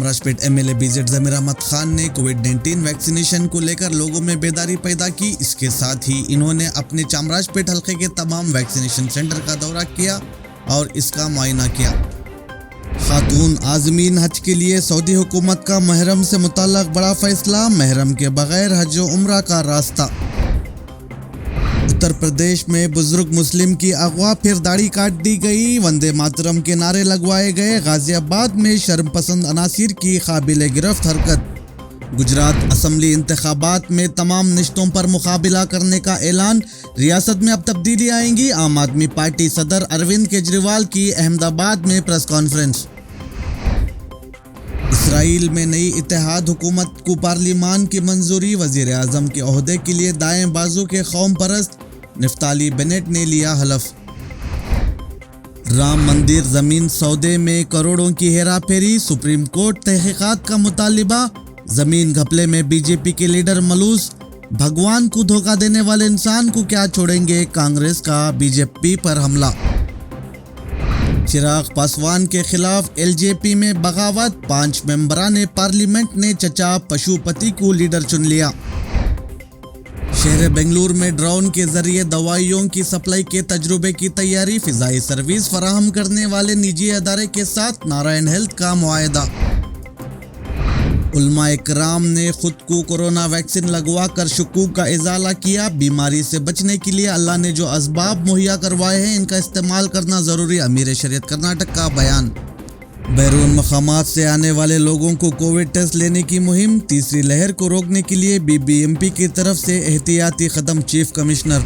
Chamrajpet MLA BZ जमीर अहमद खान ने कोविड-19 vaccination को लेकर लोगों में बेदारी पैदा की। इसके साथ ही इन्होंने अपने चामराजपेट हल्के के तमाम वैक्सीनेशन सेंटर का दौरा किया और इसका मुआयना किया। खातून आज़मीन हज के लिए सऊदी हुकूमत का महरम से मुताल्लिक़ बड़ा फैसला, महरम के बगैर हज व उम्रा का रास्ता। उत्तर प्रदेश में बुजुर्ग मुस्लिम की अगवा, फिर दाढ़ी काट दी गई, वंदे मातरम के नारे लगवाए गए। गाजियाबाद में शर्मपसंद अनासिर की काबिल गिरफ्त हरकत। गुजरात असम्बली इंतखाबात में तमाम निश्तों पर मुकाबला करने का ऐलान, रियासत में अब तब्दीली आएंगी। आम आदमी पार्टी सदर अरविंद केजरीवाल की अहमदाबाद में प्रेस कॉन्फ्रेंस। इसराइल में नई इत्तेहाद हुकूमत को पार्लिमान की मंजूरी, वजीर आजम के ओहदे के लिए दाएं बाजू के कौम परस्त नफ्ताली बेनेट ने लिया हलफ। राम मंदिर जमीन सौदे में करोड़ों की हेरा फेरी, सुप्रीम कोर्ट तहकीकात का मुतालिबा। जमीन घपले में बीजेपी के लीडर मलूस, भगवान को धोखा देने वाले इंसान को क्या छोड़ेंगे, कांग्रेस का बीजेपी पर हमला। चिराग पासवान के खिलाफ एलजेपी में बगावत, 5 मेंबरान पार्लियामेंट ने चचा पशुपति को लीडर चुन लिया। शहर बेंगलुरु में ड्रोन के जरिए दवाइयों की सप्लाई के तजुर्बे की तैयारी, फिजाई सर्विस फराहम करने वाले निजी अदारे के साथ नारायण हेल्थ का मुआहदा। उलमा इकराम ने खुद को कोरोना वैक्सीन लगवा कर शुकूक का इजाला किया। बीमारी से बचने के लिए अल्लाह ने जो असबाब मुहैया करवाए हैं, इनका इस्तेमाल करना ज़रूरी, अमीर शरीयत कर्नाटक का बयान। बैरून मकामात से आने वाले लोगों को कोविड टेस्ट लेने की मुहिम, तीसरी लहर को रोकने के लिए बीबीएमपी की तरफ से एहतियाती कदम, चीफ कमिश्नर।